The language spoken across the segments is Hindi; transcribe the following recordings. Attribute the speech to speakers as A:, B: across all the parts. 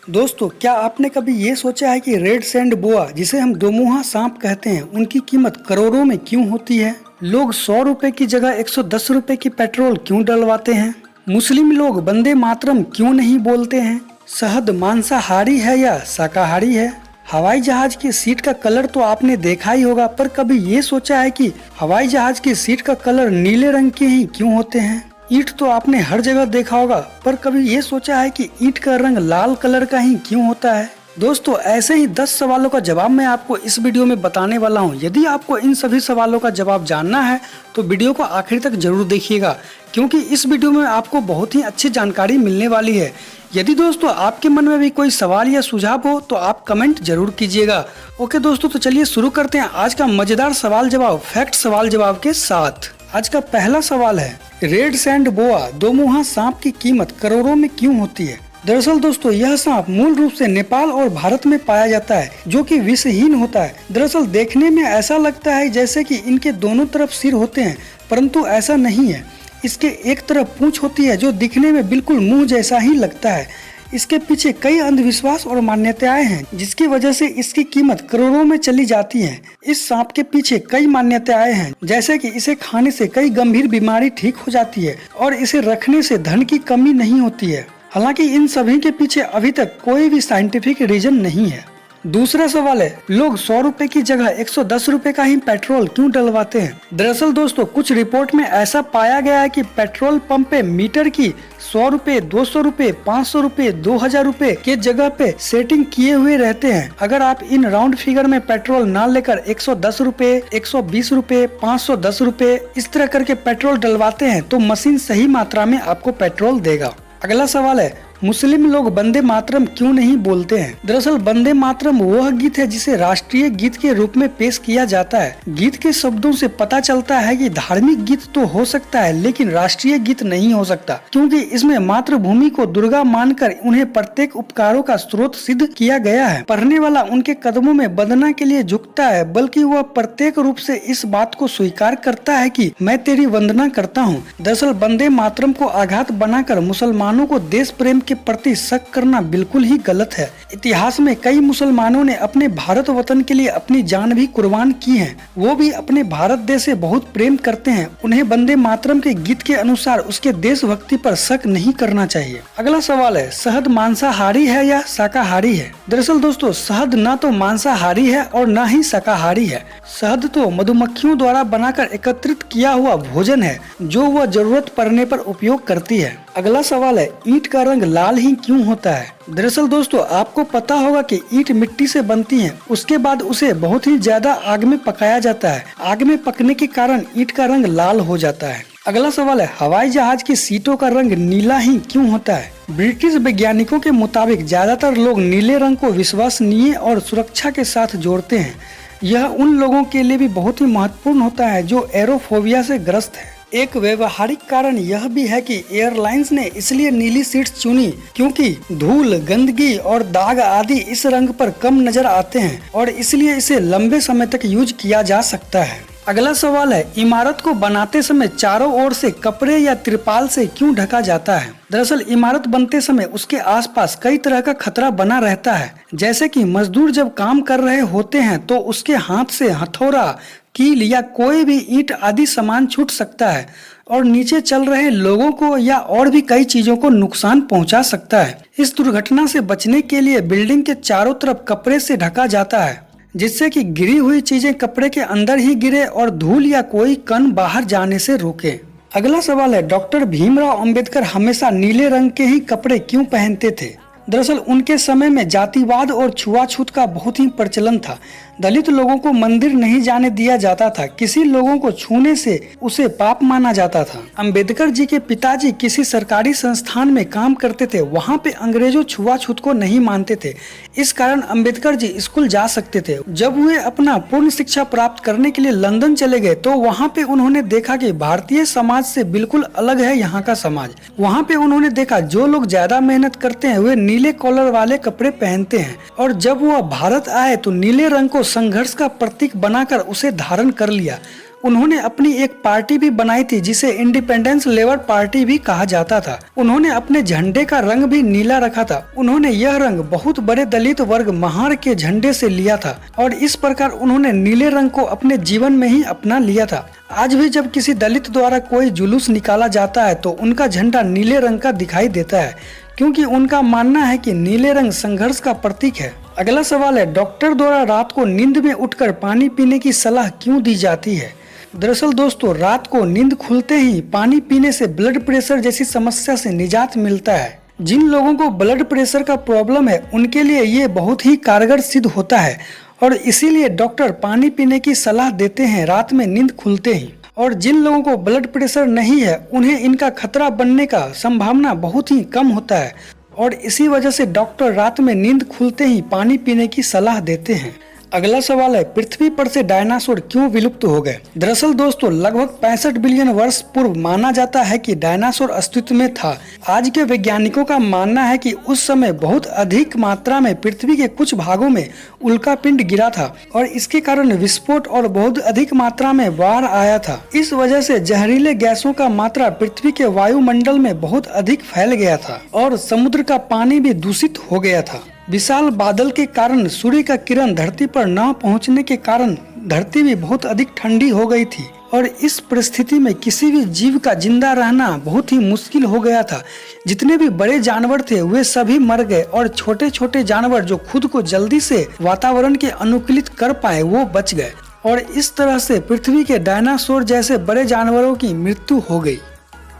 A: दोस्तों, क्या आपने कभी ये सोचा है कि रेड सैंड बोआ, जिसे हम दोमुहा सांप कहते हैं, उनकी कीमत करोड़ों में क्यों होती है? लोग 100 रुपए की जगह 110 रुपए की पेट्रोल क्यों डलवाते हैं? मुस्लिम लोग वंदे मातरम क्यों नहीं बोलते हैं? शहद मांसाहारी है या शाकाहारी है? हवाई जहाज की सीट का कलर तो आपने देखा ही होगा, पर कभी ये सोचा है कि हवाई जहाज की सीट का कलर नीले रंग के ही क्यों होते हैं? ईंट तो आपने हर जगह देखा होगा, पर कभी ये सोचा है कि ईंट का रंग लाल कलर का ही क्यों होता है? दोस्तों, ऐसे ही 10 सवालों का जवाब मैं आपको इस वीडियो में बताने वाला हूं। यदि आपको इन सभी सवालों का जवाब जानना है तो वीडियो को आखिर तक जरूर देखिएगा, क्योंकि इस वीडियो में आपको बहुत ही अच्छी जानकारी मिलने वाली है। यदि दोस्तों आपके मन में भी कोई सवाल या सुझाव हो तो आप कमेंट जरूर कीजिएगा। ओके दोस्तों, तो चलिए शुरू करते हैं आज का मजेदार सवाल जवाब फैक्ट सवाल जवाब के साथ। आज का पहला सवाल है, रेड सैंड बोआ दोमुहा सांप की कीमत करोड़ों में क्यों होती है? दरअसल दोस्तों, यह सांप मूल रूप से नेपाल और भारत में पाया जाता है, जो कि विषहीन होता है। दरअसल देखने में ऐसा लगता है जैसे कि इनके दोनों तरफ सिर होते हैं, परंतु ऐसा नहीं है। इसके एक तरफ पूंछ होती है जो दिखने में बिल्कुल मुंह जैसा ही लगता है। इसके पीछे कई अंधविश्वास और मान्यताएं हैं, जिसकी वजह से इसकी कीमत करोड़ों में चली जाती है। इस सांप के पीछे कई मान्यताएं हैं, जैसे कि इसे खाने से कई गंभीर बीमारी ठीक हो जाती है और इसे रखने से धन की कमी नहीं होती है। हालांकि इन सभी के पीछे अभी तक कोई भी साइंटिफिक रीजन नहीं है। दूसरा सवाल है, लोग 100 रुपए की जगह 110 रुपए का ही पेट्रोल क्यों डलवाते हैं? दरअसल दोस्तों, कुछ रिपोर्ट में ऐसा पाया गया है कि पेट्रोल पंप पे मीटर की 100 रुपए, 200 रुपए, 500 रुपए, 2000 रुपए के जगह पे सेटिंग किए हुए रहते हैं। अगर आप इन राउंड फिगर में पेट्रोल ना लेकर 110 रुपए, 120 रुपए, 510 रुपए इस तरह करके पेट्रोल डलवाते हैं तो मशीन सही मात्रा में आपको पेट्रोल देगा। अगला सवाल है, मुस्लिम लोग वंदे मातरम क्यों नहीं बोलते हैं? दरअसल वंदे मातरम वह गीत है जिसे राष्ट्रीय गीत के रूप में पेश किया जाता है। गीत के शब्दों से पता चलता है कि धार्मिक गीत तो हो सकता है, लेकिन राष्ट्रीय गीत नहीं हो सकता, क्योंकि इसमें मातृभूमि को दुर्गा मानकर उन्हें प्रत्येक उपकारों का स्रोत सिद्ध किया गया है। पढ़ने वाला उनके कदमों में वंदना के लिए झुकता है, बल्कि वह प्रत्येक रूप से इस बात को स्वीकार करता है कि मैं तेरी वंदना करता हूँ। दरअसल वंदे मातरम को आघात बनाकर मुसलमानों को देश प्रेम के प्रति शक करना बिल्कुल ही गलत है। इतिहास में कई मुसलमानों ने अपने भारत वतन के लिए अपनी जान भी कुर्बान की है। वो भी अपने भारत देश से बहुत प्रेम करते हैं। उन्हें वंदे मातरम के गीत के अनुसार उसके देशभक्ति पर शक नहीं करना चाहिए। अगला सवाल है, शहद मांसाहारी है या शाकाहारी है? दरअसल दोस्तों, शहद न तो मांसाहारी है और न ही शाकाहारी है। शहद तो मधुमक्खियों द्वारा बनाकर एकत्रित किया हुआ भोजन है, जो वह जरूरत पड़ने पर उपयोग करती है। अगला सवाल है, ईंट का रंग लाल ही क्यों होता है? दरअसल दोस्तों, आपको पता होगा कि ईंट मिट्टी से बनती है, उसके बाद उसे बहुत ही ज्यादा आग में पकाया जाता है। आग में पकने के कारण ईंट का रंग लाल हो जाता है। अगला सवाल है, हवाई जहाज की सीटों का रंग नीला ही क्यों होता है? ब्रिटिश वैज्ञानिकों के मुताबिक ज्यादातर लोग नीले रंग को विश्वसनीय और सुरक्षा के साथ जोड़ते हैं। यह उन लोगों के लिए भी बहुत ही महत्वपूर्ण होता है जो एरोफोबिया से ग्रस्त है। एक व्यवहारिक कारण यह भी है कि एयरलाइंस ने इसलिए नीली सीट्स चुनी, क्योंकि धूल, गंदगी और दाग आदि इस रंग पर कम नजर आते हैं और इसलिए इसे लंबे समय तक यूज किया जा सकता है। अगला सवाल है, इमारत को बनाते समय चारों ओर से कपड़े या तिरपाल से क्यों ढका जाता है? दरअसल इमारत बनते समय उसके आसपास कई तरह का खतरा बना रहता है, जैसे कि मजदूर जब काम कर रहे होते हैं तो उसके हाथ से हथौड़ा, कील या कोई भी ईंट आदि सामान छूट सकता है और नीचे चल रहे लोगों को या और भी कई चीजों को नुकसान पहुंचा सकता है। इस दुर्घटना से बचने के लिए बिल्डिंग के चारों तरफ कपड़े से ढका जाता है, जिससे कि गिरी हुई चीजें कपड़े के अंदर ही गिरे और धूल या कोई कण बाहर जाने से रोके। अगला सवाल है, डॉक्टर भीमराव अंबेडकर हमेशा नीले रंग के ही कपड़े क्यों पहनते थे? दरअसल उनके समय में जातिवाद और छुआछूत का बहुत ही प्रचलन था। दलित लोगों को मंदिर नहीं जाने दिया जाता था। किसी लोगों को छूने से उसे पाप माना जाता था। अंबेडकर जी के पिताजी किसी सरकारी संस्थान में काम करते थे। वहाँ पे अंग्रेजों छुआछूत को नहीं मानते थे। इस कारण अंबेडकर जी स्कूल जा सकते थे। जब वे अपना पूर्ण शिक्षा प्राप्त करने के लिए लंदन चले गए तो वहाँ पे उन्होंने देखा कि भारतीय समाज से बिल्कुल अलग है यहाँ का समाज। वहाँ पे उन्होंने देखा जो लोग ज्यादा मेहनत करते हैं वे नीले कॉलर वाले कपड़े पहनते हैं, और जब वह भारत आए तो नीले रंग को संघर्ष का प्रतीक बनाकर उसे धारण कर लिया। उन्होंने अपनी एक पार्टी भी बनाई थी जिसे इंडिपेंडेंस लेबर पार्टी भी कहा जाता था। उन्होंने अपने झंडे का रंग भी नीला रखा था। उन्होंने यह रंग बहुत बड़े दलित वर्ग महार के झंडे से लिया था और इस प्रकार उन्होंने नीले रंग को अपने जीवन में ही अपना लिया था। आज भी जब किसी दलित द्वारा कोई जुलूस निकाला जाता है तो उनका झंडा नीले रंग का दिखाई देता है, क्योंकि उनका मानना है कि नीले रंग संघर्ष का प्रतीक है। अगला सवाल है, डॉक्टर द्वारा रात को नींद में उठकर पानी पीने की सलाह क्यों दी जाती है? दरअसल दोस्तों, रात को नींद खुलते ही पानी पीने से ब्लड प्रेशर जैसी समस्या से निजात मिलता है। जिन लोगों को ब्लड प्रेशर का प्रॉब्लम है उनके लिए ये बहुत ही कारगर सिद्ध होता है और इसीलिए डॉक्टर पानी पीने की सलाह देते हैं रात में नींद खुलते ही। और जिन लोगों को ब्लड प्रेशर नहीं है उन्हें इनका खतरा बनने का संभावना बहुत ही कम होता है और इसी वजह से डॉक्टर रात में नींद खुलते ही पानी पीने की सलाह देते हैं। अगला सवाल है, पृथ्वी पर से डायनासोर क्यों विलुप्त हो गए? दरअसल दोस्तों, लगभग 65 बिलियन वर्ष पूर्व माना जाता है कि डायनासोर अस्तित्व में था। आज के वैज्ञानिकों का मानना है कि उस समय बहुत अधिक मात्रा में पृथ्वी के कुछ भागों में उल्कापिंड गिरा था और इसके कारण विस्फोट और बहुत अधिक मात्रा में बाढ़ आया था। इस वजह से जहरीले गैसों का मात्रा पृथ्वी के वायुमंडल में बहुत अधिक फैल गया था और समुद्र का पानी भी दूषित हो गया था। विशाल बादल के कारण सूर्य का किरण धरती पर न पहुंचने के कारण धरती भी बहुत अधिक ठंडी हो गई थी और इस परिस्थिति में किसी भी जीव का जिंदा रहना बहुत ही मुश्किल हो गया था। जितने भी बड़े जानवर थे वे सभी मर गए और छोटे छोटे जानवर जो खुद को जल्दी से वातावरण के अनुकूलित कर पाए वो बच गए और इस तरह से पृथ्वी के डायनासोर जैसे बड़े जानवरों की मृत्यु हो गई।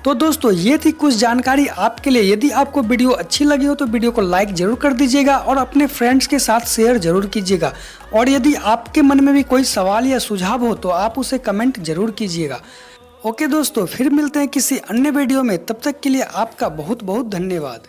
A: तो दोस्तों, ये थी कुछ जानकारी आपके लिए। यदि आपको वीडियो अच्छी लगी हो तो वीडियो को लाइक जरूर कर दीजिएगा और अपने फ्रेंड्स के साथ शेयर जरूर कीजिएगा। और यदि आपके मन में भी कोई सवाल या सुझाव हो तो आप उसे कमेंट जरूर कीजिएगा। ओके दोस्तों, फिर मिलते हैं किसी अन्य वीडियो में। तब तक के लिए आपका बहुत बहुत धन्यवाद।